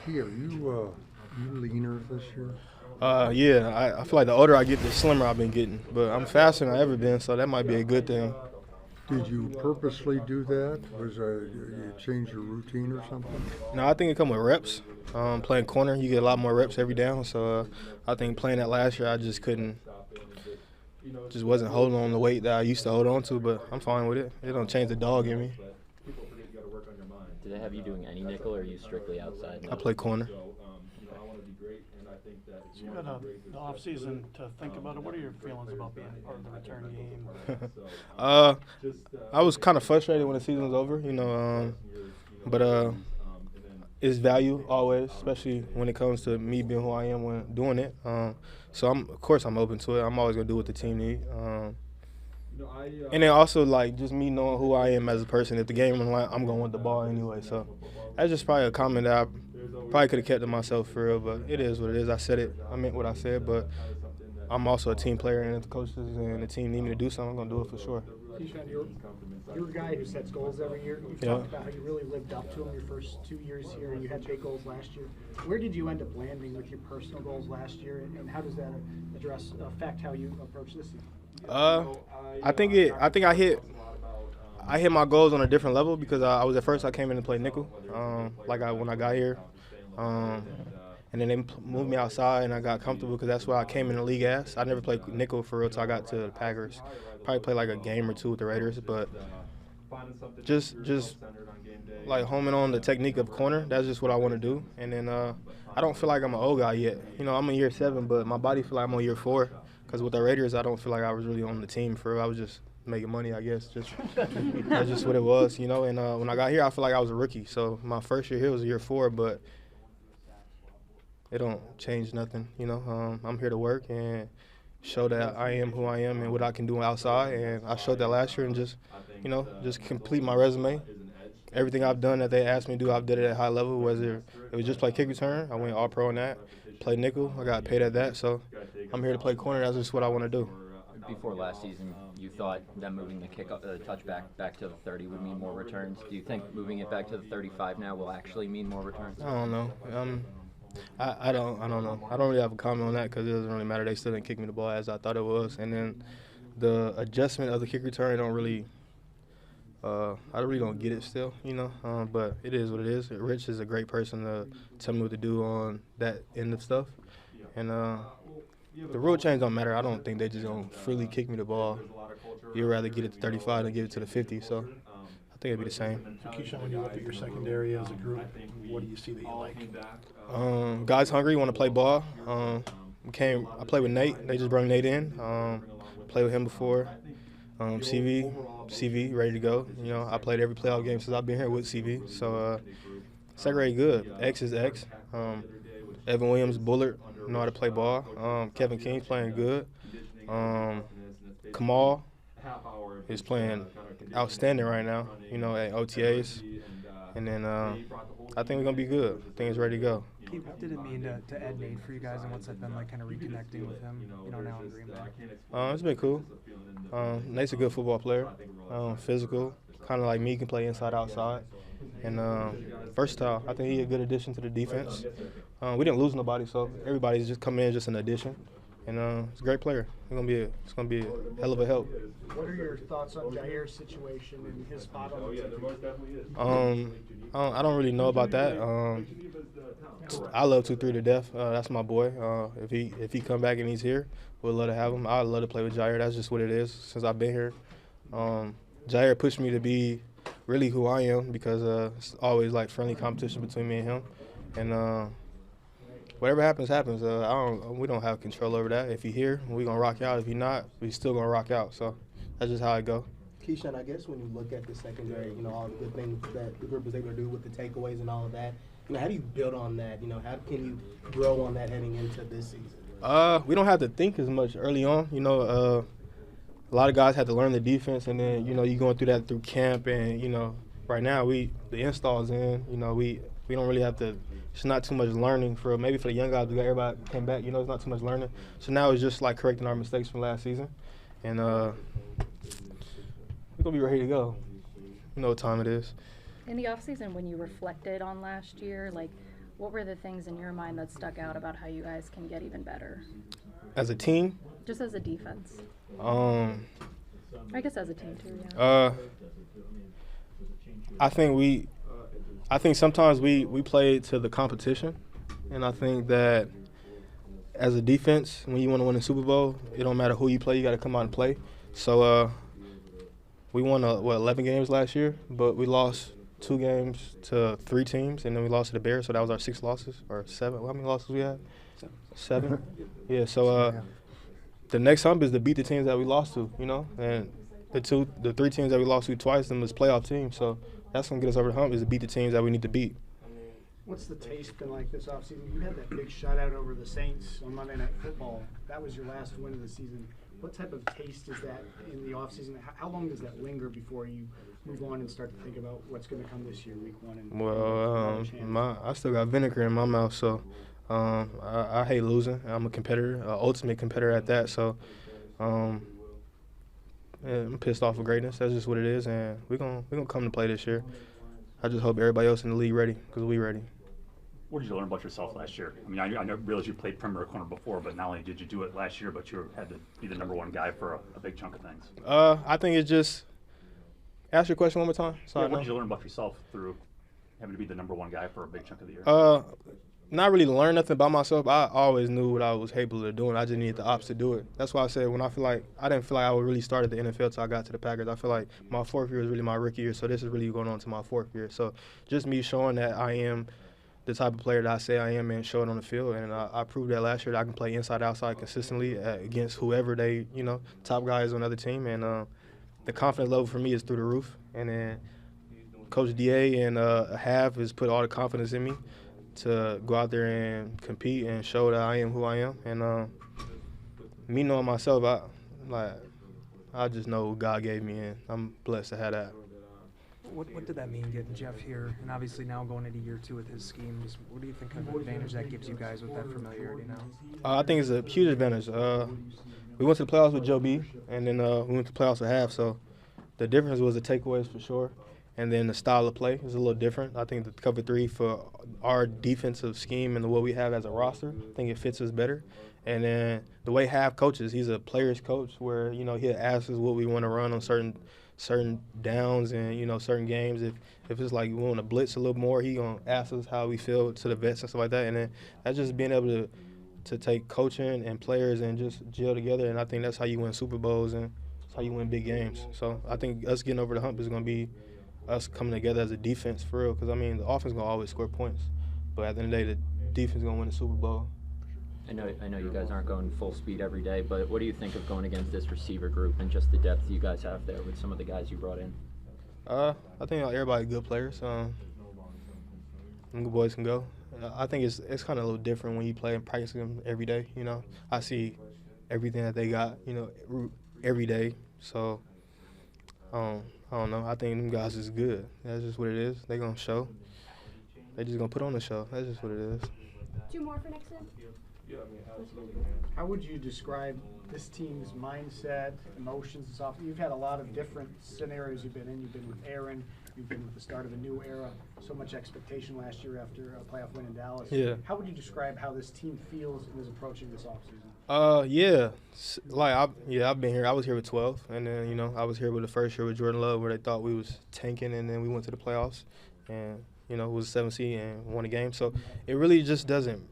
Key, are you leaner this year? Yeah, I feel like the older I get, the slimmer I've been getting. But I'm faster than I've ever been, so that might be a good thing. Did you purposely do that? Was you change your routine or something? No, I think it come with reps. Playing corner, you get a lot more reps every down. So I think playing that last year, I just couldn't, just wasn't holding on the weight that I used to hold on to. But I'm fine with it. It don't change the dog in me. Do they have you doing any nickel, or are you strictly outside? I play corner. So you had the offseason to think about it. What are your feelings about being part of the return game? I was kind of frustrated when the season was over, but it's value always, especially when it comes to me being who I am when doing it. So of course I'm open to it. I'm always gonna do what the team need. And then also like just me knowing who I am as a person. If the game on line, I'm gonna want the ball anyway. So that's just probably a comment that I probably could have kept to myself for real, but it is what it is. I said it. I meant what I said, but I'm also a team player, and if the coaches and the team need me to do something, I'm gonna do it for sure. Keisean, you're a guy who sets goals every year. You've talked about how you really lived up to them your first 2 years here, and you had big goals last year. Where did you end up landing with your personal goals last year, and how does that affect how you approach this season? I think I hit my goals on a different level because I was at first I came in to play nickel, when I got here, and then they moved me outside and I got comfortable because that's why I came in the league as. I never played nickel for real till I got to the Packers. Probably played like a game or two with the Raiders, but just like homing on the technique of corner. That's just what I want to do. And then I don't feel like I'm an old guy yet. I'm in year 7, but my body feel like I'm on year 4. Because with the Raiders, I don't feel like I was really on the team for real. I was just making money, I guess. That's just what it was, And when I got here, I feel like I was a rookie. So my first year here was year 4, but it don't change nothing, I'm here to work and show that I am who I am and what I can do outside. And I showed that last year and just complete my resume. Everything I've done that they asked me to do, I've did it at high level. Whether it was just play kick return, I went all pro on that. Play nickel, I got paid at that. So I'm here to play corner. That's just what I want to do. Before last season, you thought that moving the touchback back to the 30 would mean more returns. Do you think moving it back to the 35 now will actually mean more returns? I don't know. I don't know. I don't really have a comment on that because it doesn't really matter. They still didn't kick me the ball as I thought it was. And then the adjustment of the kick return, I really don't get it still, but it is what it is. Rich is a great person to tell me what to do on that end of stuff. And the rule change don't matter. I don't think they just gonna freely kick me the ball. You'd rather get it to 35 than give it to the 50. So I think it'd be the same. So Keisean, when you look at your secondary as a group, what do you see that you like? Guys hungry, want to play ball. I played with Nate. They just brought Nate in. Played with him before. CV, ready to go. I played every playoff game since I've been here with CV. So secondary good. X is X. Evan Williams, Bullard, know how to play ball. Kevin King's playing good. Kamal is playing outstanding right now, at OTAs. And then I think we're going to be good. I think it's ready to go. What did it mean to add Nate for you guys, and what's it been like kind of reconnecting with him, now in Green Bay? It's been cool. Nate's a good football player, physical, kind of like me, can play inside, outside, and versatile. I think he's a good addition to the defense. We didn't lose nobody, so everybody's just coming in just an addition. And it's a great player. It's gonna be a hell of a help. What are your thoughts on Gierre's situation and his spot on the team? I don't really know about that. I love 2-3 to death. That's my boy. If he come back and he's here, we'd love to have him. I'd love to play with Gierre. That's just what it is since I've been here. Gierre pushed me to be really who I am because it's always like friendly competition between me and him. And whatever happens, happens. We don't have control over that. If he's here, we're going to rock out. If he's not, we still going to rock out. So that's just how it go. Keisean, I guess when you look at the secondary, all the good things that the group was able to do with the takeaways and all of that, how do you build on that? How can you grow on that heading into this season? We don't have to think as much early on. A lot of guys had to learn the defense, and then, you're going through that through camp. And, right now, the install's in. We don't really have to. It's not too much learning maybe for the young guys. Everybody came back. It's not too much learning. So now it's just like correcting our mistakes from last season, and we're gonna be ready to go. You know what time it is. In the offseason, when you reflected on last year, What were the things in your mind that stuck out about how you guys can get even better? As a team, Just as a defense. I guess as a team too, yeah. I think sometimes we play to the competition, and I think that as a defense, when you want to win a Super Bowl, it don't matter who you play, you got to come out and play. So we won 11 games last year, but we lost 2 games to 3 teams, and then we lost to the Bears, so that was our 6 losses or 7. How many losses we had? 7. Yeah. So the next hump is to beat the teams that we lost to, you know, and the 3 teams that we lost to twice, them was playoff teams. So that's gonna get us over the hump is to beat the teams that we need to beat. What's the taste been like this offseason? You had that big shutout over the Saints on Monday Night Football. That was your last win of the season. What type of taste is that in the offseason? How long does that linger before you move on and start to think about what's going to come this year, week 1? I still got vinegar in my mouth, so I hate losing. I'm a competitor, ultimate competitor at that. So yeah, I'm pissed off with greatness. That's just what it is, and we're gonna come to play this year. I just hope everybody else in the league ready, because we ready. What did you learn about yourself last year? I mean, I realize you played perimeter corner before, but not only did you do it last year, but you had to be the number 1 guy for a big chunk of things. I think it's just – ask your question one more time. Yeah, what did you learn about yourself through having to be the number 1 guy for a big chunk of the year? Not really learn nothing about myself. I always knew what I was capable of doing. I just needed the ops to do it. That's why I said I didn't feel like I would really start at the NFL until I got to the Packers. I feel like my 4th year was really my rookie year, so this is really going on to my 4th year. So just me showing that I am the type of player that I say I am and show it on the field. And I proved that last year that I can play inside, outside consistently against whoever they, top guys on the other team. And the confidence level for me is through the roof. And then Coach Gierre and Half has put all the confidence in me to go out there and compete and show that I am who I am. And me knowing myself, I just know God gave me, and I'm blessed to have that. What did that mean getting Jeff here, and obviously now going into year 2 with his schemes? What do you think of the advantage that gives you guys with that familiarity now? I think it's a huge advantage. We went to the playoffs with Joe B, and then we went to the playoffs with Half. So the difference was the takeaways for sure, and then the style of play is a little different. I think the cover 3 for our defensive scheme and the way we have as a roster, I think it fits us better. And then the way Half coaches, he's a player's coach where, he'll ask us what we want to run on certain downs and, certain games. If it's like we want to blitz a little more, he going to ask us how we feel to the vets and stuff like that. And then that's just being able to take coaching and players and just gel together. And I think that's how you win Super Bowls and that's how you win big games. So I think us getting over the hump is going to be us coming together as a defense for real. Because, the offense is going to always score points. But at the end of the day, the defense is going to win the Super Bowl. I know you guys aren't going full speed every day, but what do you think of going against this receiver group and just the depth you guys have there with some of the guys you brought in? I think everybody good players. Them good boys can go. I think it's kind of a little different when you play and practice them every day. I see everything that they got, every day. So I don't know. I think them guys is good. That's just what it is. They gonna show. They just gonna put on the show. That's just what it is. 2 more for Nixon? How would you describe this team's mindset, emotions, and stuff? You've had a lot of different scenarios you've been in. You've been with Aaron. You've been with the start of a new era. So much expectation last year after a playoff win in Dallas. Yeah. How would you describe how this team feels and is approaching this offseason? I've been here. I was here with 12, and then I was here with the first year with Jordan Love, where they thought we was tanking, and then we went to the playoffs, and it was a 7 seed and won a game. So it really just doesn't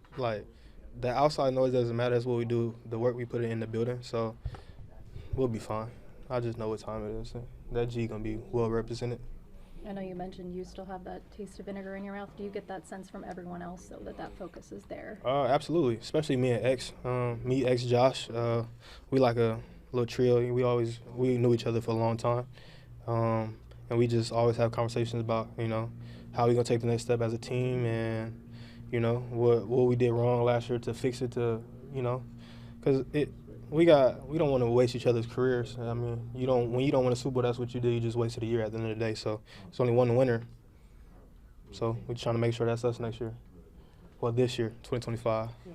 the outside noise doesn't matter. That's what we do, the work we put in the building. So we'll be fine. I just know what time it is. That G gonna be well represented. I know you mentioned you still have that taste of vinegar in your mouth. Do you get that sense from everyone else, though, that focus is there? Absolutely, especially me and X. Me, X, Josh. We like a little trio. We knew each other for a long time, and we just always have conversations about how we gonna take the next step as a team and what we did wrong last year to fix it because we don't want to waste each other's careers. When you don't win a Super Bowl, that's what you do. You just wasted a year at the end of the day. So it's only one winner. So we're trying to make sure that's us next year. Well, this year, 2025. Yeah.